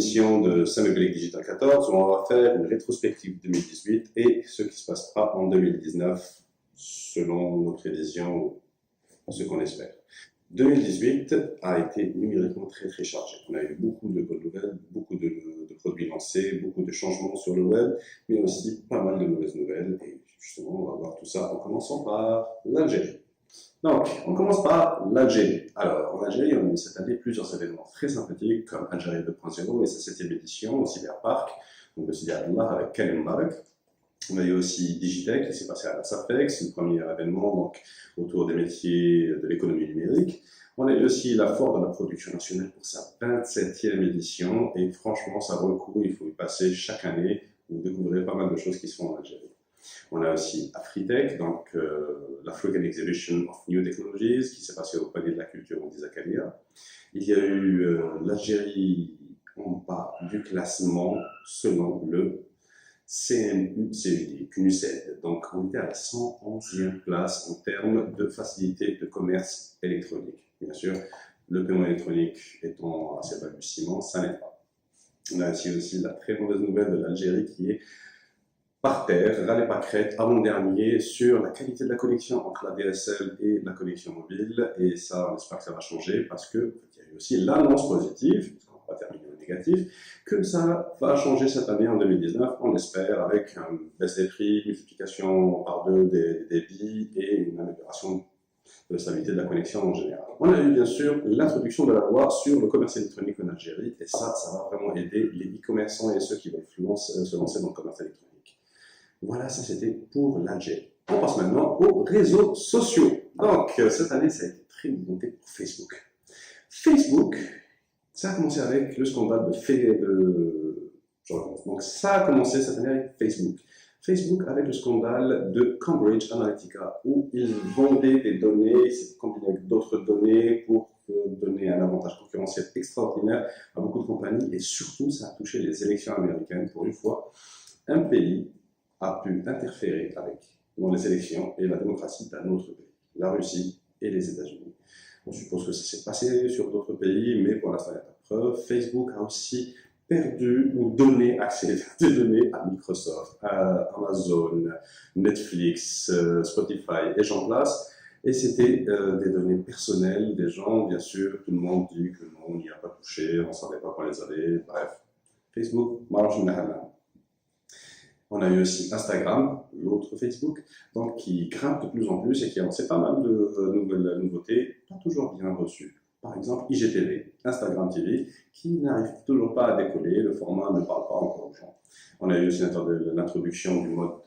émission de Saint-Mébric Digital 14 où on va faire une rétrospective 2018 et ce qui se passera en 2019 selon nos prévisions ou ce qu'on espère. 2018 a été numériquement très chargé. On a eu beaucoup de bonnes nouvelles, beaucoup de produits lancés, beaucoup de changements sur le web, mais aussi pas mal de mauvaises nouvelles. Et justement, on va voir tout ça en commençant par l'Algérie. Donc, on commence par l'Algérie. Alors, en Algérie, on a eu cette année plusieurs événements très sympathiques, comme Algérie 2.0 et sa 7e édition au Cyberpark, donc le Cyberpark avec Karim Mbarak. On a eu aussi Digitech qui s'est passé à la SAPEX, le premier événement donc, autour des métiers de l'économie numérique. On a eu aussi la Foire de la production nationale pour sa 27e édition, et franchement, ça vaut le coup, il faut y passer chaque année, vous découvrirez pas mal de choses qui se font en Algérie. On a aussi Afritech, donc l'African Exhibition of New Technologies, qui s'est passé au Palais de la Culture en Zakaria. Il y a eu l'Algérie en bas du classement selon le CNUCED. Donc on était à la 111e place en termes de facilité de commerce électronique. Bien sûr, le paiement électronique étant assez balbutiement, ça n'est pas. On a aussi la très mauvaise nouvelle de l'Algérie qui est par terre, râlé pas crête, avant-dernier, sur la qualité de la connexion entre la DSL et la connexion mobile. Et ça, on espère que ça va changer parce qu'il y a eu aussi l'annonce positive, parce qu'on va terminer au négatif, que ça va changer cette année en 2019, on espère, avec une baisse des prix, multiplication par 2 des débits et une amélioration de la stabilité de la connexion en général. On a eu bien sûr l'introduction de la loi sur le commerce électronique en Algérie, et ça va vraiment aider les e-commerçants et ceux qui veulent se lancer dans le commerce électronique. Voilà, ça c'était pour l'Algérie. On passe maintenant aux réseaux sociaux. Donc, cette année, ça a été très mouvementé pour Facebook. Facebook, ça a commencé avec le scandale donc, ça a commencé cette année avec Facebook. Facebook avec le scandale de Cambridge Analytica, où ils vendaient des données, c'est combiné avec d'autres données pour donner un avantage concurrentiel extraordinaire à beaucoup de compagnies, et surtout, ça a touché les élections américaines. Pour une fois, un pays a pu interférer dans les élections et la démocratie d'un autre pays, la Russie et les États-Unis. On suppose que ça s'est passé sur d'autres pays, mais pour l'instant, il n'y a pas de preuve. Facebook a aussi perdu ou donné accès des données à Microsoft, à Amazon, Netflix, Spotify et j'en passe. Et c'était des données personnelles des gens, bien sûr. Tout le monde dit que non, on n'y a pas touché, on ne savait pas qu'on les avait. Bref, Facebook marche une. On a eu aussi Instagram, l'autre Facebook, donc qui grimpe de plus en plus et qui a lancé pas mal de nouvelles nouveautés, pas toujours bien reçues. Par exemple, IGTV, Instagram TV, qui n'arrive toujours pas à décoller, le format ne parle pas encore aux gens. On a eu aussi l'introduction du mode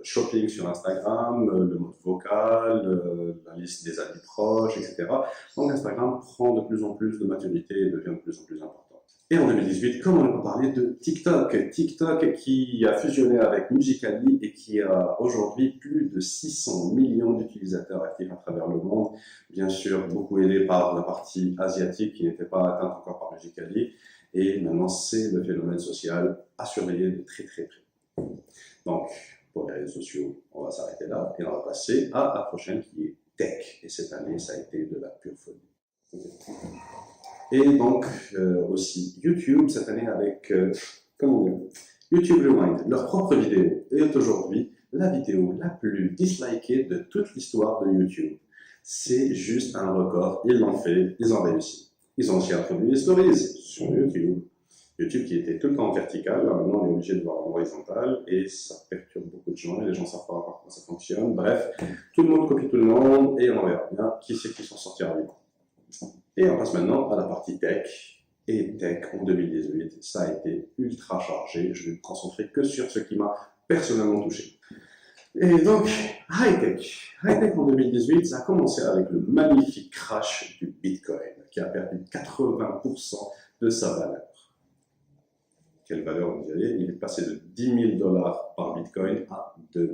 shopping sur Instagram, le mode vocal, la liste des amis proches, etc. Donc Instagram prend de plus en plus de maturité et devient de plus en plus important. Et en 2018, comment ne pas parler de TikTok? TikTok qui a fusionné avec Musical.ly et qui a aujourd'hui plus de 600 millions d'utilisateurs actifs à travers le monde. Bien sûr, beaucoup aidé par la partie asiatique qui n'était pas atteinte encore par Musical.ly. Et maintenant, c'est le phénomène social à surveiller de très près. Donc, pour les réseaux sociaux, on va s'arrêter là et on va passer à la prochaine qui est Tech. Et cette année, ça a été de la pure folie. Et donc, aussi YouTube, cette année avec, YouTube Rewind, leur propre vidéo, est aujourd'hui la vidéo la plus dislikée de toute l'histoire de YouTube. C'est juste un record, ils l'ont fait, ils ont réussi. Ils ont aussi introduit les stories sur YouTube. YouTube qui était tout le temps en vertical, là maintenant on est obligé de voir en horizontal, et ça perturbe beaucoup de gens, et les gens ne savent pas encore comment ça fonctionne. Bref, tout le monde copie tout le monde, et on verra bien qui c'est qui s'en sortira vivant. Et on passe maintenant à la partie tech. Et tech en 2018, ça a été ultra chargé. Je vais me concentrer que sur ce qui m'a personnellement touché. Et donc, high-tech. High-tech en 2018, ça a commencé avec le magnifique crash du Bitcoin, qui a perdu 80% de sa valeur. Quelle valeur, vous diriez? Il est passé de $10 000 par Bitcoin à $2 000.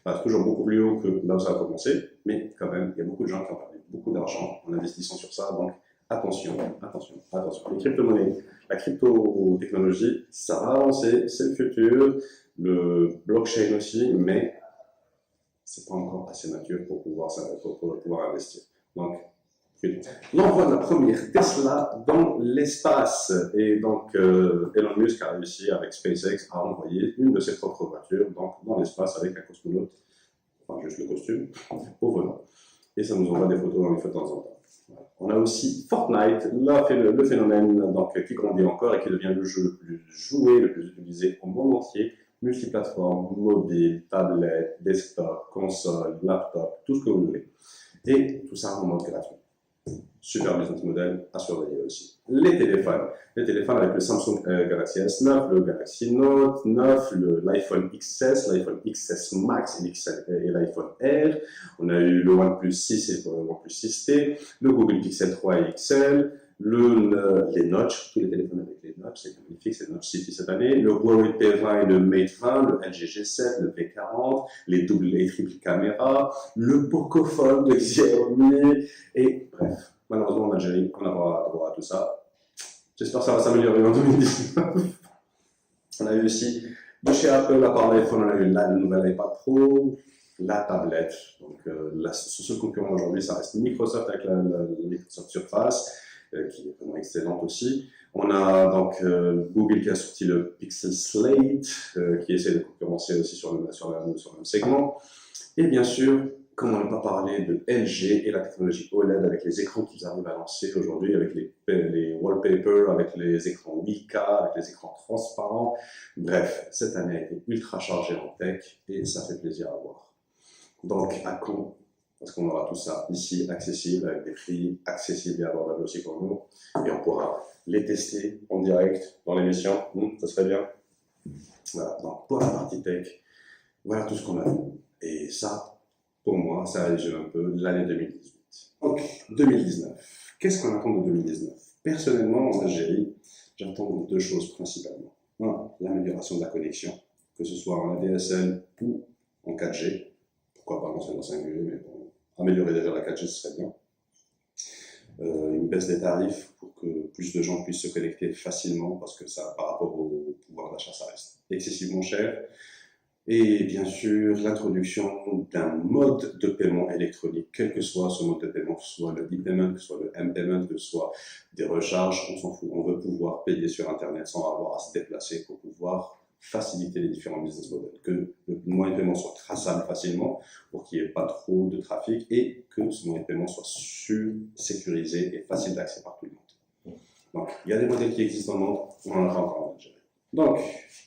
Enfin, toujours beaucoup plus haut que là où ça a commencé, mais quand même, il y a beaucoup de gens qui ont perdu beaucoup d'argent en investissant sur ça, donc attention. Les crypto-monnaies, la crypto-technologie, ça va avancer, c'est le futur, le blockchain aussi, mais c'est pas encore assez mature pour pouvoir investir. Donc, L'envoi de la première Tesla dans l'espace. Et donc, Elon Musk a réussi avec SpaceX à envoyer une de ses propres voitures dans l'espace avec un cosmonaute, enfin juste le costume, au volant. Et ça nous envoie des photos dans les fois de temps en temps. On a aussi Fortnite, là, le phénomène donc, qui grandit encore et qui devient le jeu le plus joué, le plus utilisé au monde entier, multiplateforme, mobile, tablette, desktop, console, laptop, tout ce que vous voulez. Et tout ça en mode gratuit. Super business model à surveiller aussi. Les téléphones avec le Samsung Galaxy S9, le Galaxy Note 9, l'iPhone XS, l'iPhone XS Max et l'iPhone Air. On a eu le OnePlus 6 et le OnePlus 6T, le Google Pixel 3 et XL, les notches, tous les téléphones avec les notches, c'est magnifique, c'est le Notch City cette année, le Huawei P20 et le Mate 20, le LG G7, le V40, les double et triple caméras, le Pocophone de Xiaomi, et bref. Malheureusement, en Algérie, on n'a pas droit à tout ça. J'espère que ça va s'améliorer en 2019. On a eu aussi, de chez Apple, à part l'iPhone, on a eu le nouvel iPad Pro, la tablette. Donc, ce seul concurrent aujourd'hui, ça reste Microsoft avec la Microsoft Surface, qui est vraiment excellente aussi. On a donc Google qui a sorti le Pixel Slate, qui essaie de concurrencer aussi sur le même segment. Et bien sûr, comment ne pas parler de LG et la technologie OLED avec les écrans qu'ils arrivent à lancer aujourd'hui, avec les wallpapers, avec les écrans 8K, avec les écrans transparents. Bref, cette année a été ultra chargée en tech et ça fait plaisir à voir. Donc, à quand? Parce qu'on aura tout ça ici, accessible, avec des prix accessibles et abordables aussi pour nous. Et on pourra les tester en direct dans l'émission. Ça serait bien. Voilà, donc pour la partie tech, voilà tout ce qu'on a vu. Et ça, pour moi, ça résume un peu l'année 2018. Ok, 2019. Qu'est-ce qu'on attend de 2019? Personnellement, en Algérie, j'attends deux choses principalement. Un, l'amélioration de la connexion, que ce soit en ADSL ou en 4G. Pourquoi pas en 5G, mais bon, améliorer déjà la 4G, ce serait bien. Une baisse des tarifs pour que plus de gens puissent se connecter facilement, parce que ça, par rapport au pouvoir d'achat, ça reste excessivement cher. Et bien sûr, l'introduction d'un mode de paiement électronique, quel que soit ce mode de paiement, que ce soit le e-payment, que ce soit le m-payment, que ce soit des recharges, on s'en fout. On veut pouvoir payer sur Internet sans avoir à se déplacer pour pouvoir faciliter les différents business models. Que le moyen de paiement soit traçable facilement pour qu'il n'y ait pas trop de trafic et que ce moyen de paiement soit sûr, sécurisé et facile d'accès par tout le monde. Donc, il y a des modèles qui existent dans le monde, on en a encore en Algérie. Donc,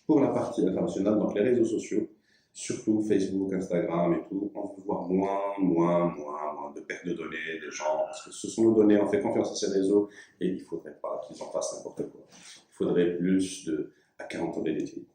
pour la partie internationale, donc les réseaux sociaux, surtout Facebook, Instagram et tout, on veut voir moins de perte de données des gens, parce que ce sont nos données, on fait confiance à ces réseaux, et il ne faudrait pas qu'ils en fassent n'importe quoi. Il faudrait plus de accountability.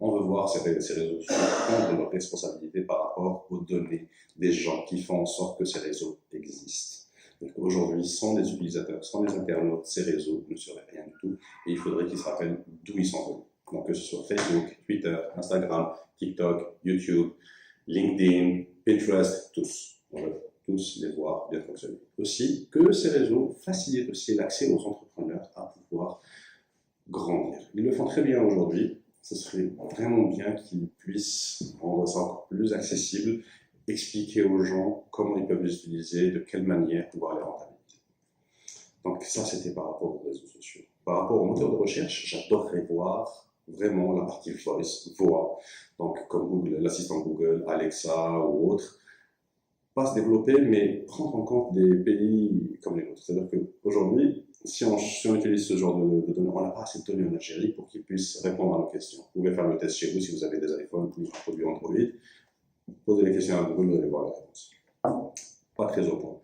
On veut voir ces réseaux sociaux prendre leurs responsabilités par rapport aux données des gens qui font en sorte que ces réseaux existent. Donc aujourd'hui, sans les utilisateurs, sans les internautes, ces réseaux ne seraient rien du tout, et il faudrait qu'ils se rappellent d'où ils sont venus. Donc que ce soit Facebook, Twitter, Instagram, TikTok, YouTube, LinkedIn, Pinterest, tous. On veut tous les voir bien fonctionner. Aussi, que ces réseaux facilitent aussi l'accès aux entrepreneurs à pouvoir grandir. Ils le font très bien aujourd'hui. Ce serait vraiment bien qu'ils puissent rendre ça encore plus accessible, expliquer aux gens comment ils peuvent les utiliser, de quelle manière pouvoir les rentabiliser. Donc ça, c'était par rapport aux réseaux sociaux. Par rapport aux moteurs de recherche, j'adorerais voir vraiment la partie voix, donc comme Google, l'assistant Google, Alexa ou autres, pas se développer, mais prendre en compte des pays comme les nôtres. C'est-à-dire qu'aujourd'hui, si on utilise ce genre de données, on n'a pas assez de données en Algérie pour qu'ils puissent répondre à nos questions. Vous pouvez faire le test chez vous si vous avez des iPhones ou des produits Android. Posez les questions à Google, vous allez voir les réponses. Pas très au point.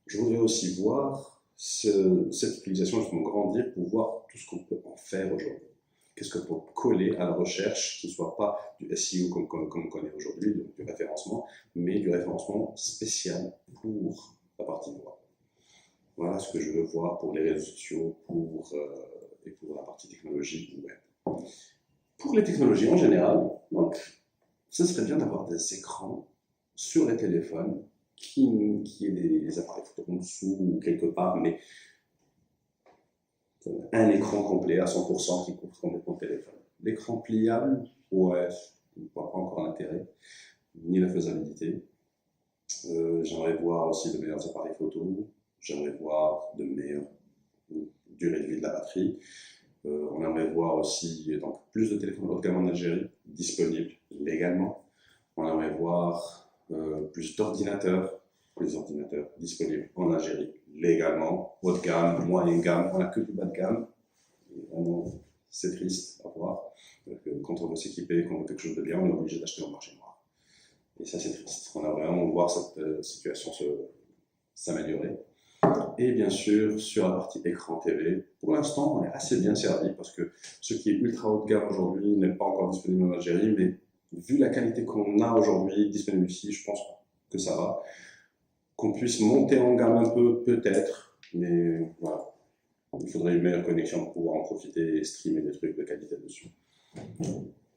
Je voudrais aussi voir cette utilisation justement grandir pour voir tout ce qu'on peut en faire aujourd'hui. Qu'est-ce que peut coller à la recherche qui ne soit pas du SEO comme on connaît aujourd'hui, du référencement, mais du référencement spécial pour la partie voix. Voilà ce que je veux voir pour les réseaux sociaux et pour la partie technologie web. Pour les technologies en général, donc, ce serait bien d'avoir des écrans sur les téléphones qui aient des appareils photo en dessous ou quelque part, mais un écran complet à 100% qui couvre complètement le téléphone. L'écran pliable, ouais, je ne vois pas encore l'intérêt, ni la faisabilité. J'aimerais voir aussi de meilleurs appareils photo. j'aimerais voir de meilleures durée de vie de la batterie. On aimerait voir aussi donc, plus de téléphones haut de gamme en Algérie disponibles légalement. On aimerait voir plus d'ordinateurs, disponibles en Algérie légalement, haut de gamme, moyenne gamme. On n'a que du bas de gamme. Vraiment, c'est triste à voir. Quand on veut s'équiper, quand on veut quelque chose de bien, on est obligé d'acheter au marché noir. Et ça, c'est triste. On a vraiment voir cette situation s'améliorer. Et bien sûr, sur la partie écran TV, pour l'instant, on est assez bien servi parce que ce qui est ultra haut de gamme aujourd'hui n'est pas encore disponible en Algérie, mais vu la qualité qu'on a aujourd'hui disponible ici, je pense que ça va. Qu'on puisse monter en gamme un peu, peut-être, mais voilà. Il faudrait une meilleure connexion pour pouvoir en profiter et streamer des trucs de qualité dessus.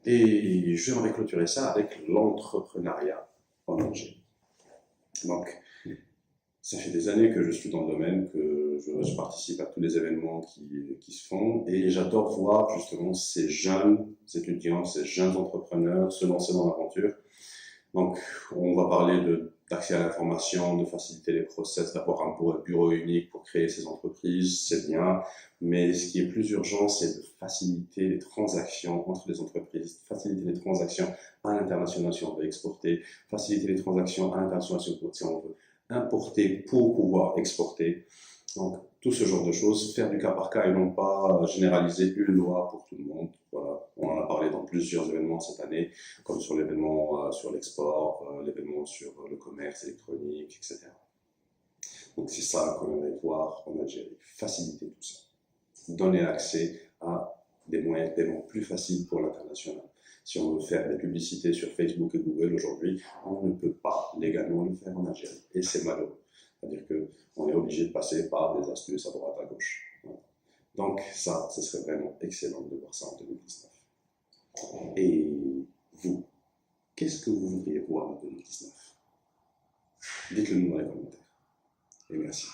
Et j'aimerais clôturer ça avec l'entrepreneuriat en Algérie. Donc, ça fait des années que je suis dans le domaine, que je participe à tous les événements qui se font et j'adore voir justement ces jeunes étudiants, ces jeunes entrepreneurs se lancer dans l'aventure. Donc, on va parler d'accès à l'information, de faciliter les process, d'avoir un bureau unique pour créer ces entreprises, c'est bien. Mais ce qui est plus urgent, c'est de faciliter les transactions entre les entreprises, faciliter les transactions à l'international si on veut exporter, faciliter les transactions à l'international si on veut importer pour pouvoir exporter. Donc, tout ce genre de choses, faire du cas par cas et non pas généraliser une loi pour tout le monde. Voilà. On en a parlé dans plusieurs événements cette année, comme sur l'événement sur l'export, l'événement sur le commerce électronique, etc. Donc, c'est ça qu'on aimerait voir en Algérie. Faciliter tout ça. Donner accès à des moyens de paiement plus faciles pour l'international. Si on veut faire des publicités sur Facebook et Google aujourd'hui, on ne peut pas légalement le faire en Algérie. Et c'est malheureux. C'est-à-dire qu'on est obligé de passer par des astuces à droite, à gauche. Voilà. Donc ça, ce serait vraiment excellent de voir ça en 2019. Et vous, qu'est-ce que vous voudriez voir en 2019? Dites-le nous dans les commentaires. Et merci.